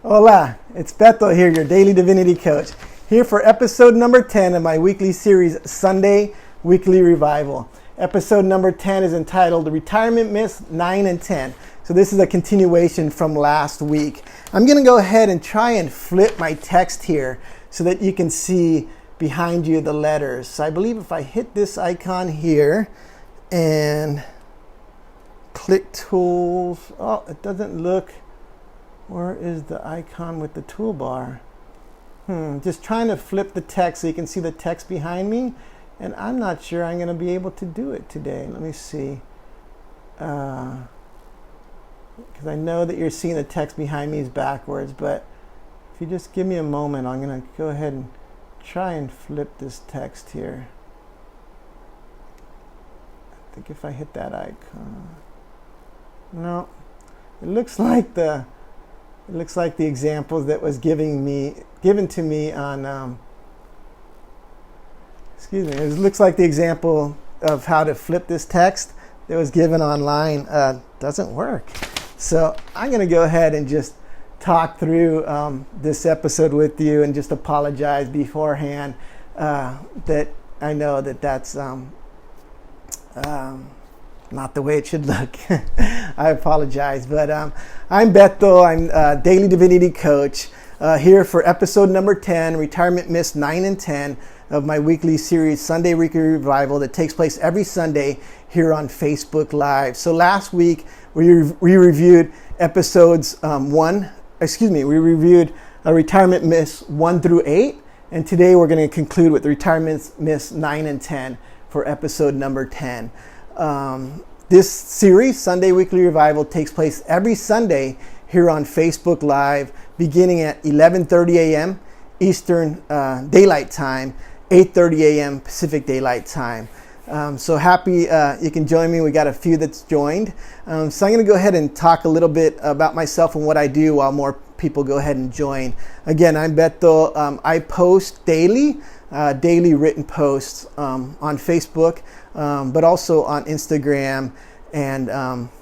Hola, it's Beto here, your daily divinity coach, here for episode number 10 of my weekly series, Sunday Weekly Revival. Episode number 10 is entitled Retirement Myths 9 and 10. So this is a continuation from last week. I'm going to go ahead and try and flip my text here so that you can see behind you the letters. So I believe if I hit this icon here and click tools, it doesn't look. Where is the icon with the toolbar? Just trying to flip the text so you can see the text behind me. And I'm not sure I'm going to be able to do it today. Let me see. Because I know that you're seeing the text behind me is backwards. But if you just give me a moment, I'm going to go ahead and try and flip this text here. I think if I hit that icon. No. It looks like the examples that was given to me on, it looks like the example of how to flip this text that was given online doesn't work. So I'm going to go ahead and just talk through this episode with you and just apologize beforehand that I know that that's not the way it should look. I apologize, but I'm Beto. I'm a daily divinity coach here for episode number 10, Retirement Myths 9 and 10 of my weekly series, Sunday Weekly Revival, that takes place every Sunday here on Facebook Live. So last week we reviewed episodes we reviewed Retirement Myths 1 through 8, and today we're going to conclude with Retirement Myths 9 and 10 for episode number 10. This series, Sunday Weekly Revival, takes place every Sunday here on Facebook Live, beginning at 11:30 a.m. Eastern Daylight Time, 8:30 a.m. Pacific Daylight Time. So happy you can join me. We got a few that's joined. So I'm going to go ahead and talk a little bit about myself and what I do while more people go ahead and join. Again, I'm Beto. I post daily written posts on Facebook, but also on Instagram and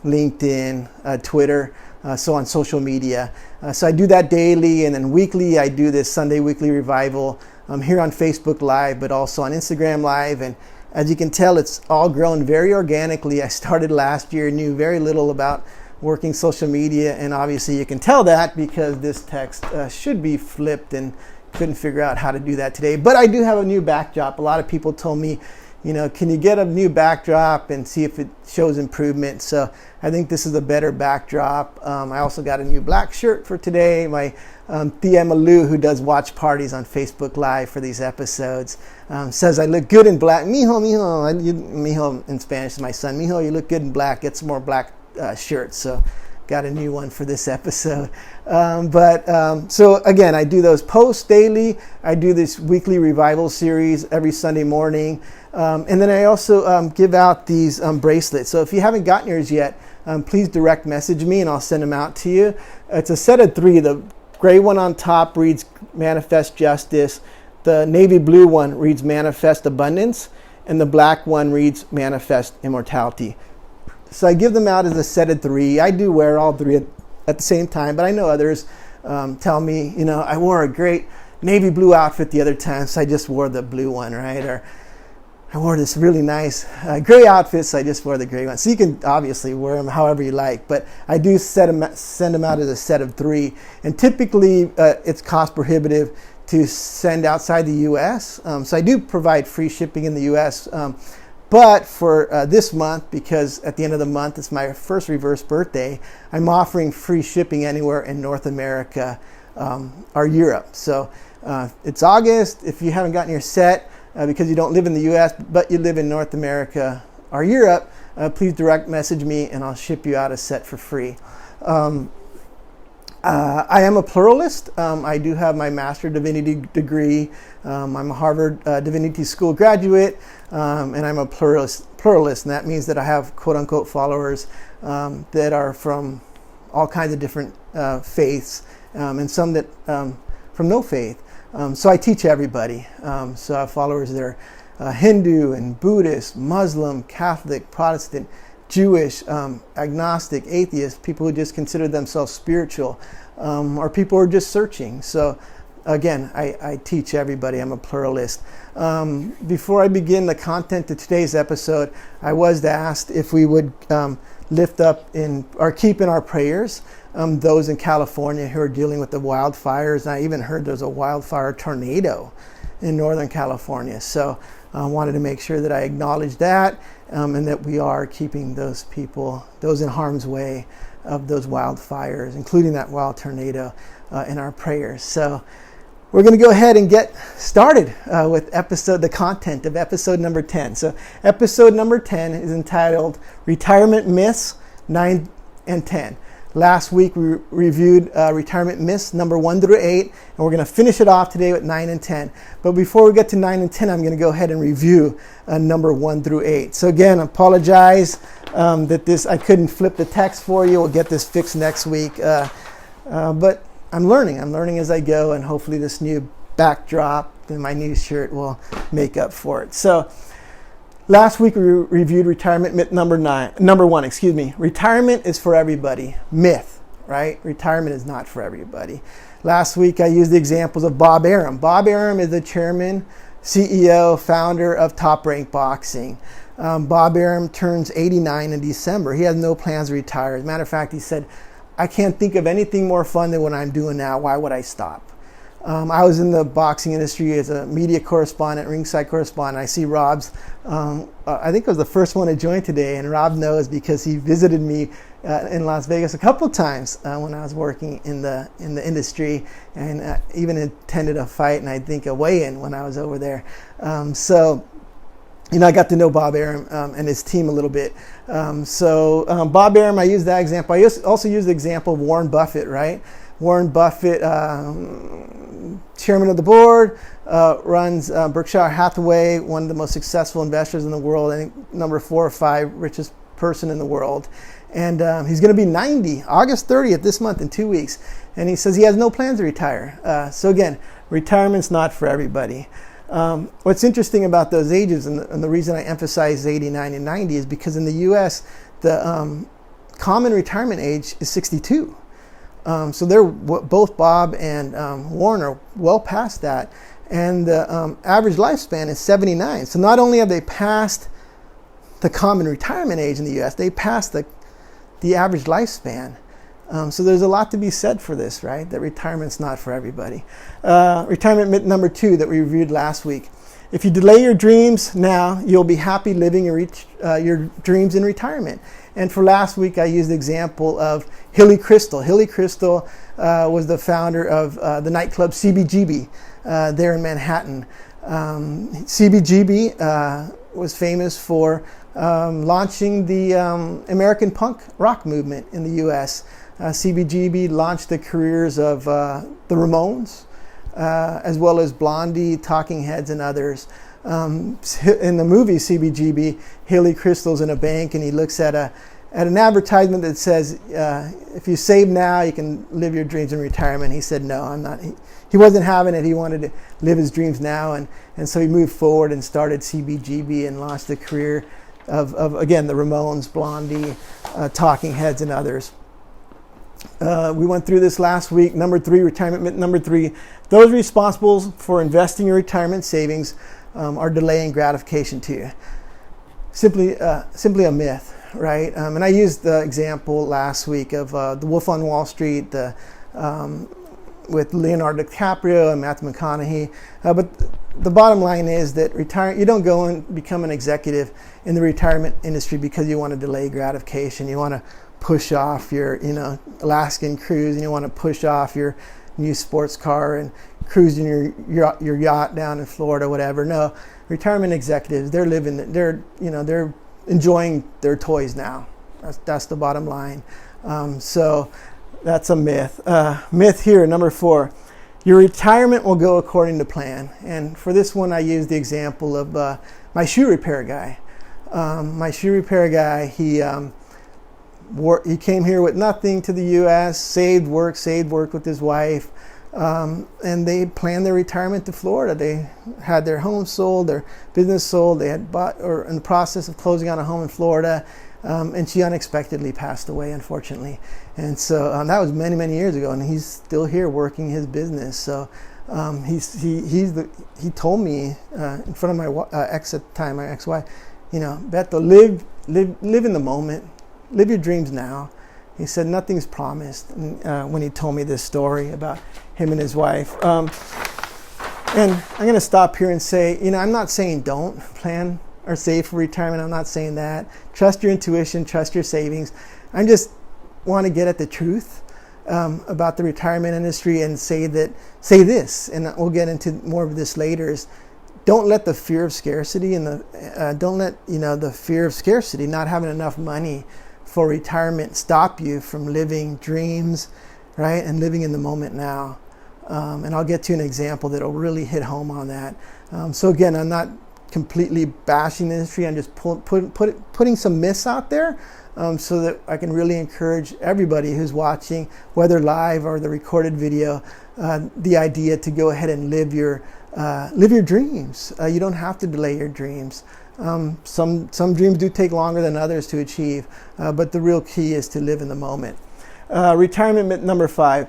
LinkedIn, Twitter, so on social media. So I do that daily, and then weekly I do this Sunday Weekly Revival here on Facebook Live, but also on Instagram Live. And as you can tell, it's all grown very organically. I started last year, knew very little about working social media, and obviously you can tell that because this text should be flipped, and couldn't figure out how to do that today. But I do have a new backdrop. A lot of people told me, can you get a new backdrop and see if it shows improvement? So I think this is a better backdrop. I also got a new black shirt for today. My Tia Malu, who does watch parties on Facebook Live for these episodes, says I look good in black. Mijo in Spanish is my son. Mijo, you look good in black. Get some more black shirts. So got a new one for this episode. So again, I do those posts daily. I do this weekly revival series every Sunday morning. And then I also give out these bracelets. So if you haven't gotten yours yet, please direct message me and I'll send them out to you. It's a set of 3. The gray one on top reads Manifest Justice. The navy blue one reads Manifest Abundance. And the black one reads Manifest Immortality. So I give them out as a set of 3. I do wear all 3 at the same time, but I know others tell me, I wore a great navy blue outfit the other time, so I just wore the blue one, right? Or I wore this really nice gray outfit, so I just wore the gray one. So you can obviously wear them however you like, but I do send them out as a set of 3. And typically it's cost prohibitive to send outside the U.S. So I do provide free shipping in the U.S., but for this month, because at the end of the month, it's my first reverse birthday, I'm offering free shipping anywhere in North America or Europe. So it's August. If you haven't gotten your set because you don't live in the U.S., but you live in North America or Europe, please direct message me and I'll ship you out a set for free. I am a pluralist. I do have my Master Divinity degree. I'm a Harvard Divinity School graduate, and I'm a pluralist. And that means that I have quote-unquote followers that are from all kinds of different faiths, and some that from no faith. So I teach everybody. So I have followers that are Hindu and Buddhist, Muslim, Catholic, Protestant, Jewish, agnostic, atheist, people who just consider themselves spiritual, or people who are just searching. So again, I teach everybody. I'm a pluralist. Before I begin the content of today's episode, I was asked if we would lift up or keep in our prayers those in California who are dealing with the wildfires. And I even heard there's a wildfire tornado in Northern California. So I wanted to make sure that I acknowledge that and that we are keeping those people, those in harm's way of those wildfires, including that wild tornado, in our prayers. So we're going to go ahead and get started with the content of episode number 10. So episode number 10 is entitled Retirement Myths 9 and 10. Last week we reviewed retirement myths number 1 through 8, and we're going to finish it off today with 9 and 10. But before we get to 9 and 10, I'm going to go ahead and review number 1 through 8. So again, I apologize that I couldn't flip the text for you. We'll get this fixed next week. But I'm learning as I go, and hopefully this new backdrop and my new shirt will make up for it. So last week we reviewed retirement myth number 1. Retirement is for everybody. Myth, right? Retirement is not for everybody. Last week I used the examples of Bob Arum. Bob Arum is the chairman, CEO, founder of Top Rank Boxing. Bob Arum turns 89 in December. He has no plans to retire. As a matter of fact, he said, I can't think of anything more fun than what I'm doing now. Why would I stop? I was in the boxing industry as a media correspondent, ringside correspondent. I see Rob's, I think it was the first one to join today, and Rob knows because he visited me in Las Vegas a couple of times when I was working in the industry, and even attended a fight and I think a weigh-in when I was over there. So I got to know Bob Arum and his team a little bit. Bob Arum, I used that example. I also used the example of Warren Buffett, right? Warren Buffett, chairman of the board, runs Berkshire Hathaway, one of the most successful investors in the world, I think number 4 or 5 richest person in the world. And he's going to be 90, August 30th this month, in 2 weeks. And he says he has no plans to retire. So again, retirement's not for everybody. What's interesting about those ages, and the reason I emphasize 89 and 90, is because in the U.S., the common retirement age is 62. So they're both Bob and Warren are well past that, and the average lifespan is 79. So not only have they passed the common retirement age in the U.S., they passed the average lifespan. So there's a lot to be said for this, right? That retirement's not for everybody. Retirement myth number 2 that we reviewed last week. If you delay your dreams now, you'll be happy living your dreams in retirement. And for last week, I used the example of Hilly Crystal. Hilly Crystal was the founder of the nightclub CBGB there in Manhattan. CBGB was famous for launching the American punk rock movement in the U.S. CBGB launched the careers of the Ramones, as well as Blondie, Talking Heads, and others. In the movie CBGB, Hilly Crystal's in a bank and he looks at an advertisement that says, if you save now, you can live your dreams in retirement. He said, no, I'm not. He wasn't having it. He wanted to live his dreams now. And so he moved forward and started CBGB and launched the career of again, the Ramones, Blondie, Talking Heads, and others. We went through this last week. Number 3, retirement myth number 3. Those responsible for investing your retirement savings are delaying gratification to you. Simply a myth, right? And I used the example last week of The Wolf on Wall Street with Leonardo DiCaprio and Matthew McConaughey. But the bottom line is that you don't go and become an executive in the retirement industry because you want to delay gratification. You want to push off your Alaskan cruise, and you want to push off your new sports car and cruise in your yacht down in Florida, whatever. No, retirement executives, they're enjoying their toys now. That's the bottom line. So that's a myth. Myth here, number 4. Your retirement will go according to plan. And for this one, I use the example of my shoe repair guy. He came here with nothing to the U.S., saved work with his wife, and they planned their retirement to Florida. They had their home sold, their business sold. They had bought or in the process of closing on a home in Florida. and she unexpectedly passed away, unfortunately. And so that was many, many years ago, and he's still here working his business. So he told me in front of my ex at the time, my ex-wife, Beto, live in the moment, live your dreams now. He said nothing's promised. And, when he told me this story about him and his wife, and I'm going to stop here and say, I'm not saying don't plan or save for retirement. I'm not saying that. Trust your intuition, trust your savings. I just want to get at the truth about the retirement industry and say this, and we'll get into more of this later, is don't let the fear of scarcity and the fear of scarcity, not having enough money for retirement, stop you from living dreams, right? And living in the moment now. And I'll get to an example that'll really hit home on that. So again, I'm not completely bashing the industry. I'm just putting some myths out there so that I can really encourage everybody who's watching, whether live or the recorded video, the idea to go ahead and live your dreams. You don't have to delay your dreams. Some dreams do take longer than others to achieve, but the real key is to live in the moment. Retirement myth number 5.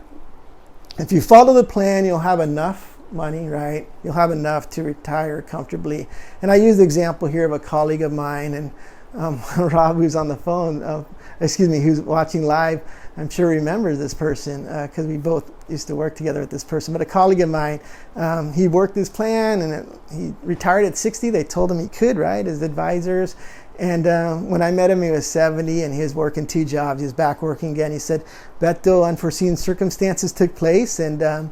If you follow the plan, you'll have enough money, right? You'll have enough to retire comfortably. And I use the example here of a colleague of mine, and Rob, who's on the phone, who's watching live, I'm sure remembers this person because we both used to work together with this person. But a colleague of mine, he worked this plan, and he retired at 60. They told him he could, right? His advisors. And when I met him, he was 70, and he was working 2 jobs. He was back working again. He said, Beto, unforeseen circumstances took place, and I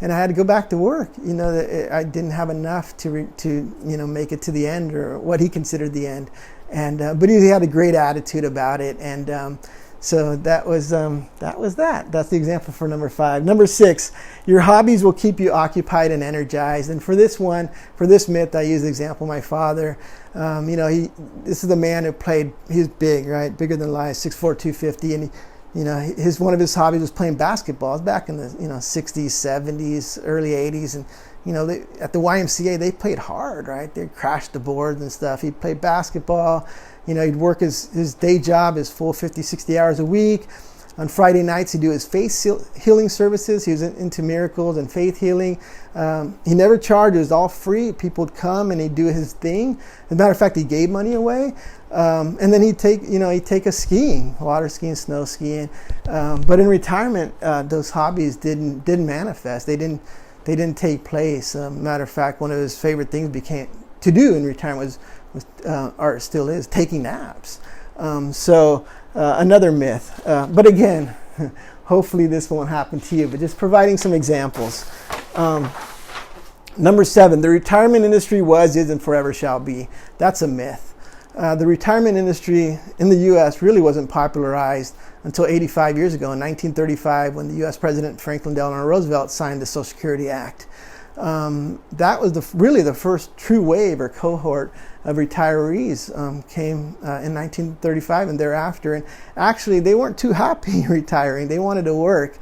had to go back to work. I didn't have enough to make it to the end, or what he considered the end. And but he had a great attitude about it, and so that was that. That's the example for number 5. Number 6, your hobbies will keep you occupied and energized. And for this myth, I use the example of my father. This is the man who played. He was big, right? Bigger than life, 6'4", 250, and one of his hobbies was playing basketball. It was back in the 60s, 70s, early 80s, and at the YMCA they played hard, right? They crashed the boards and stuff. He played basketball. He'd work his day job, his full 50, 60 hours a week. On Friday nights, he'd do his faith healing services. He was into miracles and faith healing. He never charged. It was all free. People would come and he'd do his thing. As a matter of fact, he gave money away. And then he'd take us skiing, water skiing, snow skiing. But in retirement, those hobbies didn't manifest. They didn't take place. Matter of fact, one of his favorite things to do in retirement or still is, taking naps. Another myth. But again, hopefully this won't happen to you, but just providing some examples. Number 7, the retirement industry was, is, and forever shall be. That's a myth. The retirement industry in the U.S. really wasn't popularized until 85 years ago in 1935 when the U.S. President Franklin Delano Roosevelt signed the Social Security Act. That was really the first true wave or cohort of retirees came in 1935 and thereafter. And actually, they weren't too happy retiring. They wanted to work.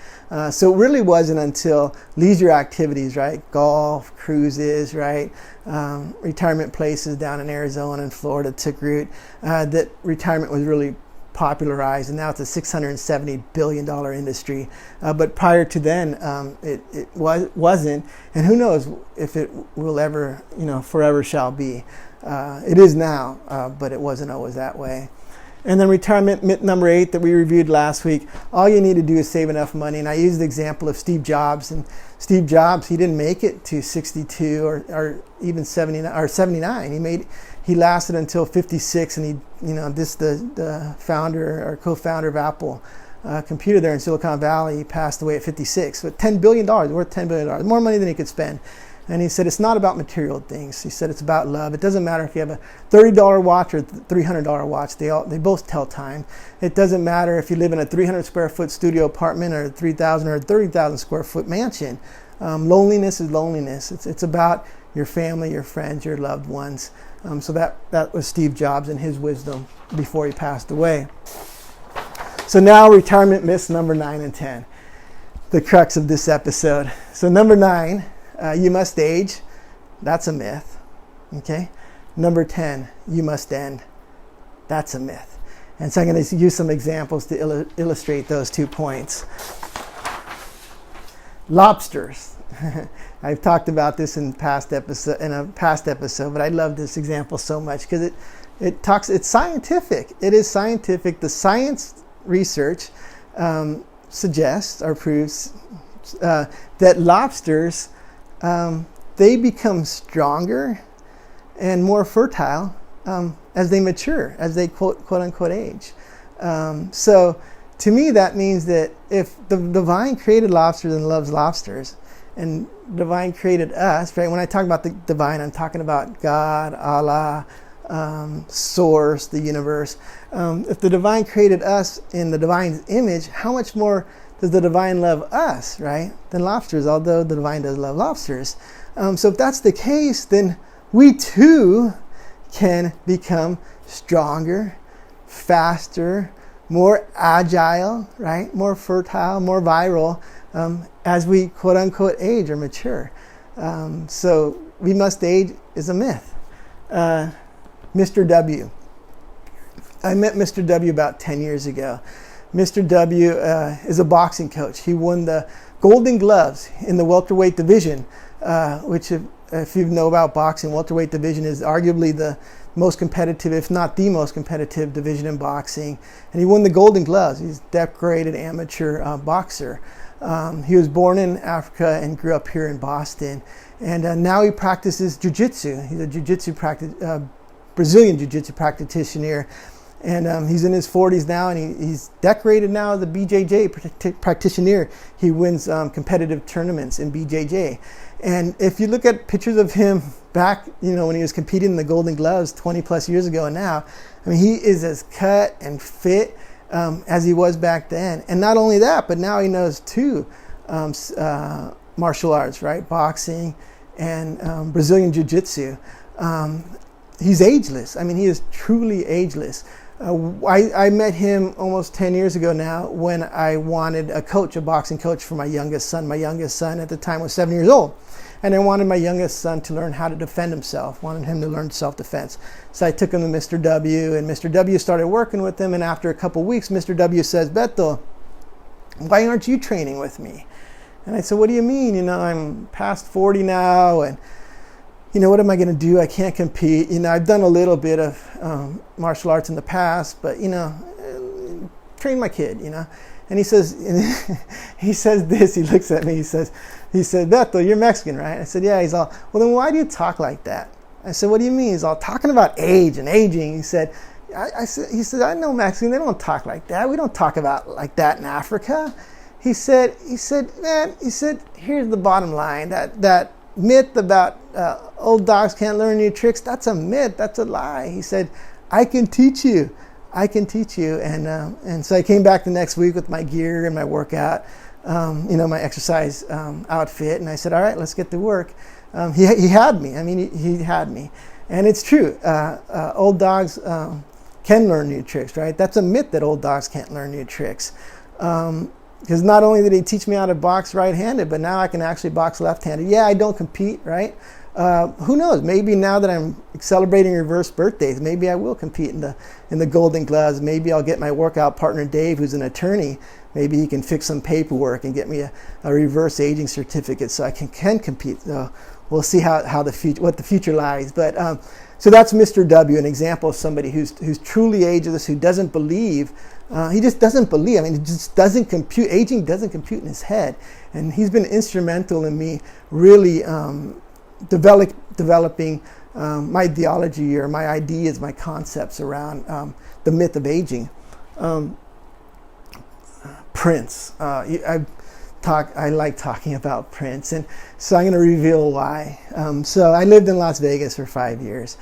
So it really wasn't until leisure activities, right? Golf, cruises, right? Retirement places down in Arizona and Florida took root, that retirement was really popularized, and now it's a $670 billion industry. But prior to then, it wasn't, and who knows if it will ever, forever shall be. It is now, but it wasn't always that way. And then retirement myth number 8 that we reviewed last week, all you need to do is save enough money. And I used the example of Steve Jobs. And Steve Jobs, he didn't make it to 62 or even 79 or 79. He lasted until 56, and the founder or co-founder of Apple computer there in Silicon Valley, he passed away at 56. But $10 billion, worth $10 billion, more money than he could spend. And he said, it's not about material things. He said, it's about love. It doesn't matter if you have a $30 watch or $300 watch. They both tell time. It doesn't matter if you live in a 300 square foot studio apartment or a 3,000 or 30,000 square foot mansion. Loneliness is loneliness. It's about your family, your friends, your loved ones. So that was Steve Jobs and his wisdom before he passed away. So now retirement myths number 9 and 10. The crux of this episode. So number 9, you must age. That's a myth. Okay. Number 10, you must end. That's a myth. And so I'm going to use some examples to illustrate those 2 points. Lobsters. I've talked about this in a past episode, but I love this example so much because it's scientific. It is scientific. The science research suggests or proves that lobsters, they become stronger and more fertile as they mature, as they quote unquote age. So to me, that means that if the divine created lobsters and loves lobsters, and divine created us, right? When I talk about the divine, I'm talking about God, Allah, source, the universe. If the divine created us in the divine's image, how much more does the divine love us, right, than lobsters, although the divine does love lobsters. So if that's the case, then we too can become stronger, faster, more agile, right, more fertile, more viral, as we quote unquote age or mature. So we must age is a myth. Mr. W. I met Mr. W about 10 years ago. Mr. W is a boxing coach. He won the Golden Gloves in the welterweight division, which if you know about boxing, welterweight division is arguably the most competitive, if not the most competitive division in boxing. And he won the Golden Gloves. He's a decorated amateur boxer. He was born in Africa and grew up here in Boston. And now he practices jiu-jitsu. He's a Brazilian jiu-jitsu practitioner. And he's in his 40s now, and he's decorated now as a BJJ practitioner. He wins competitive tournaments in BJJ. And if you look at pictures of him back, when he was competing in the Golden Gloves 20 plus years ago and now, I mean, he is as cut and fit as he was back then. And not only that, but now he knows two martial arts, right? Boxing and Brazilian Jiu-Jitsu. He's ageless. I mean, he is truly ageless. I met him almost 10 years ago now when I wanted a boxing coach for my youngest son. My youngest son at the time was 7 years old. And I wanted my youngest son to learn how to defend himself, wanted him to learn self-defense. So I took him to Mr. W, and Mr. W started working with him. And after a couple weeks, Mr. W says, "Beto, why aren't you training with me?" And I said, "What do you mean? I'm past 40 now, and what am I going to do? I can't compete. I've done a little bit of martial arts in the past, but, train my kid, And he says, he says this, he looks at me, he says, "Beto, you're Mexican, right?" I said, "Yeah." He's all, "Well, then why do you talk like that?" I said, "What do you mean?" He's all talking about age and aging. He said, he said, "I know Mexican, they don't talk like that. We don't talk about like that in Africa." He said, "Man," he said, "here's the bottom line, that myth about old dogs can't learn new tricks, that's a myth, that's a lie." He said, I can teach you. And so I came back the next week with my gear and my workout, my exercise outfit, and I said, "All right, let's get to work." He had me. I mean, he had me. And it's true. Old dogs can learn new tricks, right? That's a myth that old dogs can't learn new tricks. Because not only did he teach me how to box right-handed, but now I can actually box left-handed. Yeah, I don't compete, right? Who knows? Maybe now that I'm celebrating reverse birthdays, maybe I will compete in the Golden Gloves. Maybe I'll get my workout partner Dave, who's an attorney. Maybe he can fix some paperwork and get me a reverse aging certificate so I can compete. So we'll see what the future lies. But so that's Mr. W, an example of somebody who's truly ageless, who doesn't believe. He just doesn't believe. I mean, it just doesn't compute. Aging doesn't compute in his head. And he's been instrumental in me really developing my ideology or my ideas, my concepts around the myth of aging. Prince. I like talking about Prince, and so I'm going to reveal why. So I lived in Las Vegas for 5 years,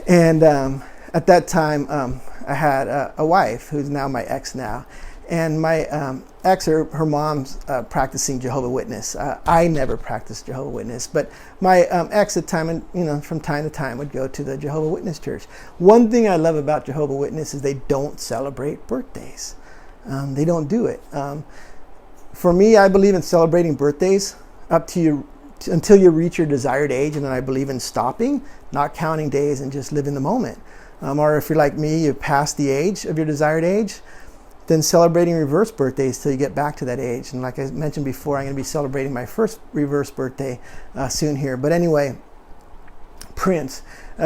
and at that time I had a wife who's now my ex now, and my ex, her mom's practicing Jehovah's Witness. I never practiced Jehovah's Witness, but my ex at time, from time to time would go to the Jehovah's Witness church. One thing I love about Jehovah's Witness is they don't celebrate birthdays. They don't do it. For me, I believe in celebrating birthdays up to you until you reach your desired age, and then I believe in stopping, not counting days, and just live in the moment. or if you're like me, you've passed the age of your desired age, then celebrating reverse birthdays till you get back to that age. And like I mentioned before, I'm going to be celebrating my first reverse birthday soon here. But anyway, Prince.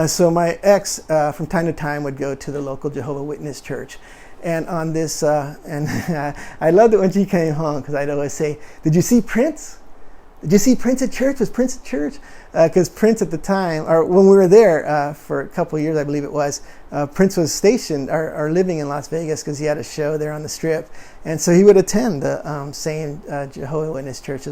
So my ex, from time to time, would go to the local Jehovah's Witness church. And on this, I loved it when she came home, because I'd always say, "Did you see Prince? Did you see Prince at church? Was Prince at church?" Because Prince at the time, or when we were there for a couple of years, I believe it was, Prince was stationed or living in Las Vegas because he had a show there on the Strip. And so he would attend the same Jehovah's Witness church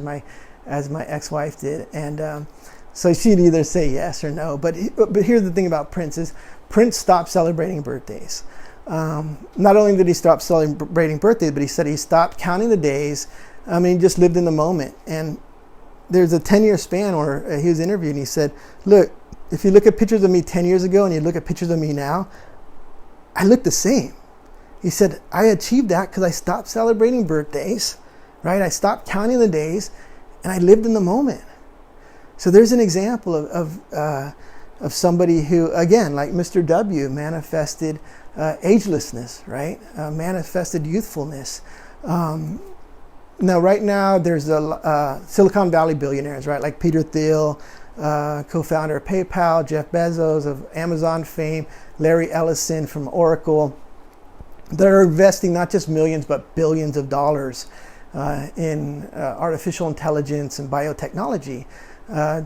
as my ex-wife did. And so she'd either say yes or no. But here's the thing about Prince is Prince stopped celebrating birthdays. Not only did he stop celebrating birthdays, but he said he stopped counting the days. He just lived in the moment. And there's a 10-year span where he was interviewed and he said, "Look, if you look at pictures of me 10 years ago and you look at pictures of me now, I look the same." He said, "I achieved that because I stopped celebrating birthdays, right? I stopped counting the days and I lived in the moment." So there's an example of somebody who, again, like Mr. W, manifested agelessness, right? Manifested youthfulness. Now, right now, there's a Silicon Valley billionaires, right? Like Peter Thiel, co-founder of PayPal, Jeff Bezos of Amazon fame, Larry Ellison from Oracle. They're investing not just millions, but billions of dollars in artificial intelligence and biotechnology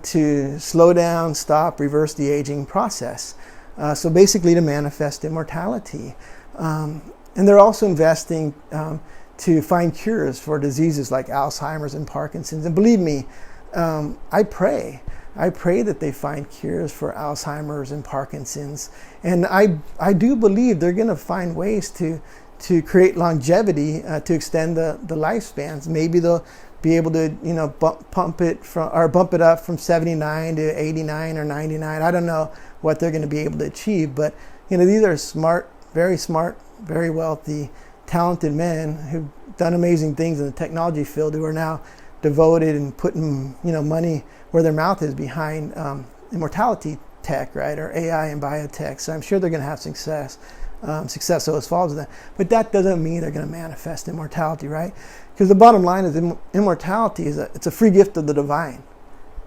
to slow down, stop, reverse the aging process. So basically to manifest immortality. And they're also investing to find cures for diseases like Alzheimer's and Parkinson's. And believe me, I pray that they find cures for Alzheimer's and Parkinson's. And I do believe they're going to find ways to create longevity, to extend the lifespans. Maybe they'll be able to, bump it up from 79 to 89 or 99. I don't know what they're going to be able to achieve, but these are smart, very wealthy, talented men who've done amazing things in the technology field, who are now devoted and putting money where their mouth is behind immortality tech, right, or AI and biotech. So I'm sure they're going to have success. So as follows that. But that doesn't mean they're going to manifest immortality, right? Because the bottom line is immortality it's a free gift of the divine,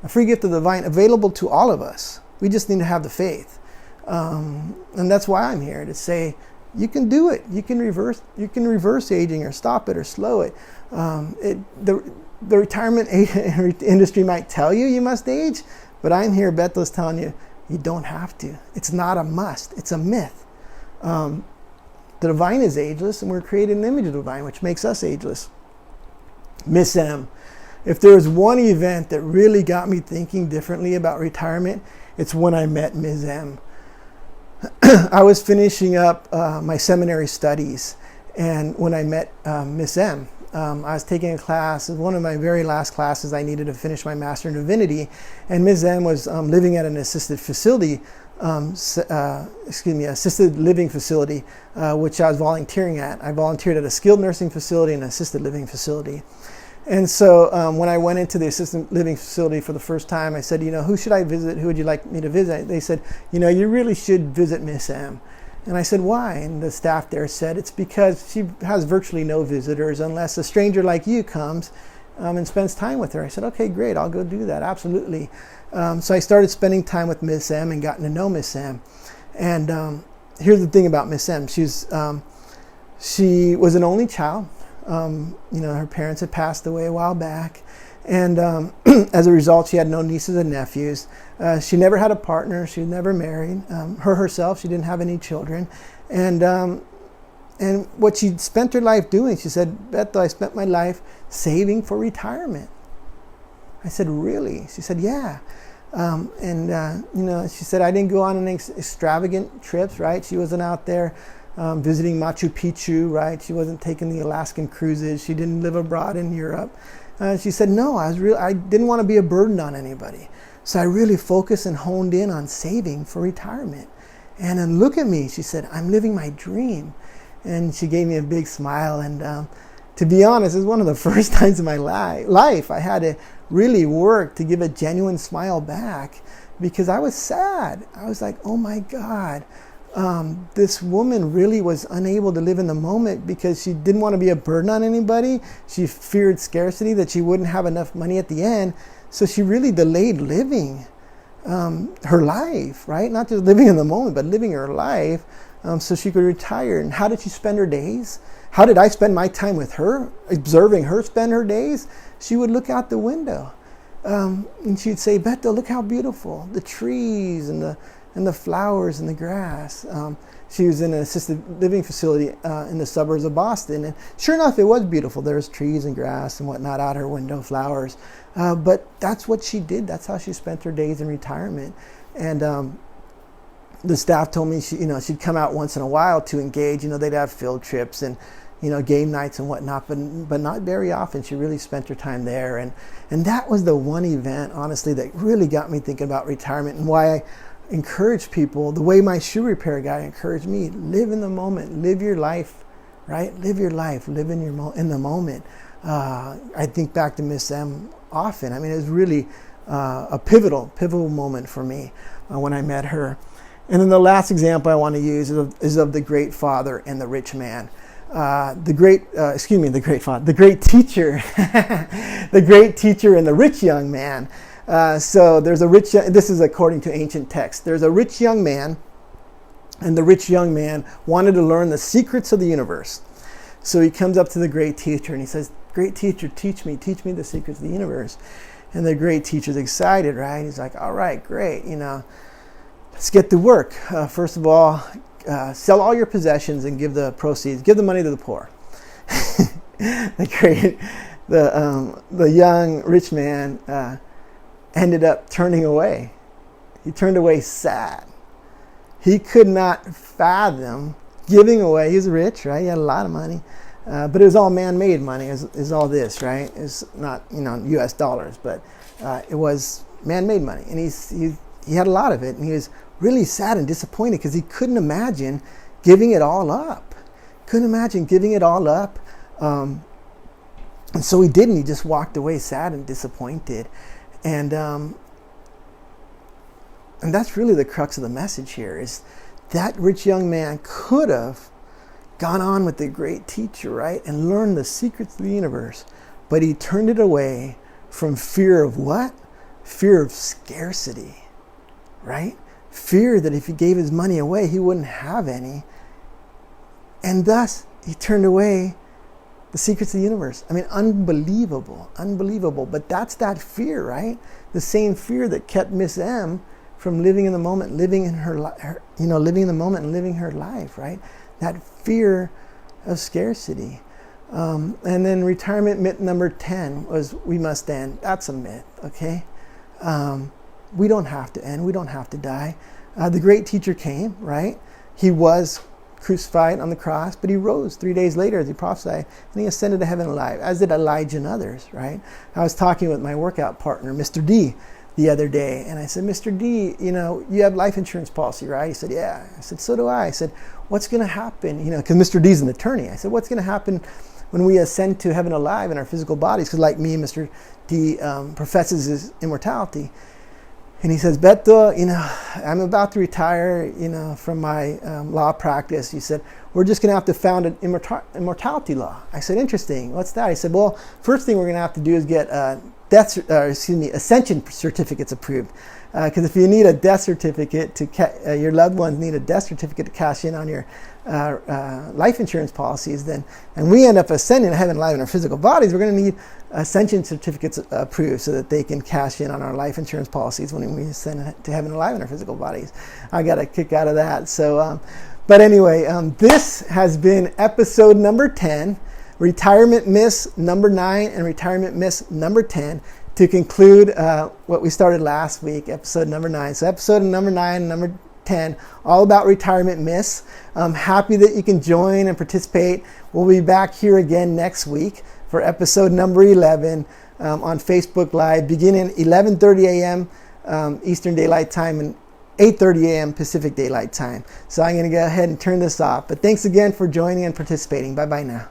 a free gift of the divine available to all of us. We just need to have the faith, and that's why I'm here to say, you can do it. You can reverse aging or stop it or slow it. The retirement industry might tell you must age, but I'm here, Bethel's telling you, you don't have to. It's not a must. It's a myth. The divine is ageless, and we're created in the image of the divine, which makes us ageless. Miss M. If there was one event that really got me thinking differently about retirement, it's when I met Ms. M. I was finishing up my seminary studies, and when I met Miss M, I was taking a class. It was one of my very last classes. I needed to finish my Master in Divinity, and Ms. M was living at an assisted facility, assisted living facility, which I was volunteering at. I volunteered at a skilled nursing facility and an assisted living facility. And so when I went into the assisted living facility for the first time, I said, who should I visit? Who would you like me to visit? They said, you really should visit Miss M. And I said, why? And the staff there said, it's because she has virtually no visitors unless a stranger like you comes and spends time with her. I said, okay, great, I'll go do that, absolutely. So I started spending time with Miss M and gotten to know Miss M. And here's the thing about Miss M. She was an only child. Her parents had passed away a while back, and as a result, she had no nieces and nephews. She never had a partner. She was never married. Herself, she didn't have any children, and what she spent her life doing, she said, "Bethel, I spent my life saving for retirement." I said, "Really?" She said, "Yeah." She said, "I didn't go on any extravagant trips, right? She wasn't out there visiting Machu Picchu, right? She wasn't taking the Alaskan cruises. She didn't live abroad in Europe." She said, "No, I didn't want to be a burden on anybody. So I really focused and honed in on saving for retirement. And then look at me," she said, "I'm living my dream." And she gave me a big smile. And to be honest, it was one of the first times in my life I had to really work to give a genuine smile back, because I was sad. I was like, oh my God, this woman really was unable to live in the moment because she didn't want to be a burden on anybody. She feared scarcity, that she wouldn't have enough money at the end. So she really delayed living her life, right? Not just living in the moment, but living her life so she could retire. And how did she spend her days? How did I spend my time with her, observing her spend her days? She would look out the window and she'd say, Beto, look how beautiful, the trees and the flowers and the grass. She was in an assisted living facility in the suburbs of Boston. And sure enough, it was beautiful. There was trees and grass and whatnot out her window, flowers. But that's what she did. That's how she spent her days in retirement. And the staff told me she'd come out once in a while to engage. They'd have field trips and game nights and whatnot, but not very often. She really spent her time there. And that was the one event, honestly, that really got me thinking about retirement and why I encourage people, the way my shoe repair guy encouraged me, live in the moment, live your life, right? Live your life, live in in the moment. I think back to Miss M often. I mean, it was really a pivotal moment for me when I met her. And then the last example I want to use is of the great father and the rich man. The great teacher, the great teacher and the rich young man. So there's a rich, this is according to ancient texts. There's a rich young man, and the rich young man wanted to learn the secrets of the universe. So he comes up to the great teacher and he says, great teacher, teach me the secrets of the universe. And the great teacher's excited, right? He's like, all right, great, let's get to work. First of all, sell all your possessions and give the proceeds, give the money to the poor. The young rich man ended up turning away. He turned away sad. He could not fathom giving away. He was rich, right? He had a lot of money. But it was all man-made money, is all this, right? It's not, U.S. dollars, but it was man-made money. And he had a lot of it, and he was really sad and disappointed because he couldn't imagine giving it all up. Couldn't imagine giving it all up. And so he didn't. He just walked away sad and disappointed. And that's really the crux of the message here, is that rich young man could have gone on with the great teacher, right, and learned the secrets of the universe, but he turned it away from fear of what? Fear of scarcity, right? Fear that if he gave his money away, he wouldn't have any. And thus, he turned away the secrets of the universe. I mean, unbelievable. But that's that fear, right? The same fear that kept Miss M from living in the moment, living in living in the moment and living her life, right? That fear of scarcity. And then retirement myth number 10 was we must end. That's a myth, okay? We don't have to end. We don't have to die. The great teacher came, right? He was crucified on the cross, but he rose 3 days later, as he prophesied, and he ascended to heaven alive, as did Elijah and others, right? I was talking with my workout partner, Mr. D, the other day, and I said, Mr. D, you have life insurance policy, right? He said, yeah. I said, so do I. I said, what's going to happen? Because Mr. D's an attorney. I said, what's going to happen when we ascend to heaven alive in our physical bodies? Because like me, Mr. D professes his immortality. And he says, Beto, I'm about to retire, from my law practice. He said, we're just going to have to found an immortality law. I said, interesting. What's that? He said, well, first thing we're going to have to do is get ascension certificates approved. Because if you need a death certificate your loved ones need a death certificate to cash in on your life insurance policies, and we end up ascending to heaven alive in our physical bodies, we're going to need ascension certificates approved so that they can cash in on our life insurance policies when we ascend to heaven alive in our physical bodies. I got a kick out of that. So, but anyway, this has been episode number 10, retirement myths number 9 and retirement myths number 10. To conclude what we started last week, episode number 9. So episode number 9 and number 10, all about retirement myths. I'm happy that you can join and participate. We'll be back here again next week for episode number 11 on Facebook Live, beginning 11:30 a.m. Eastern Daylight Time and 8:30 a.m. Pacific Daylight Time. So I'm going to go ahead and turn this off. But thanks again for joining and participating. Bye-bye now.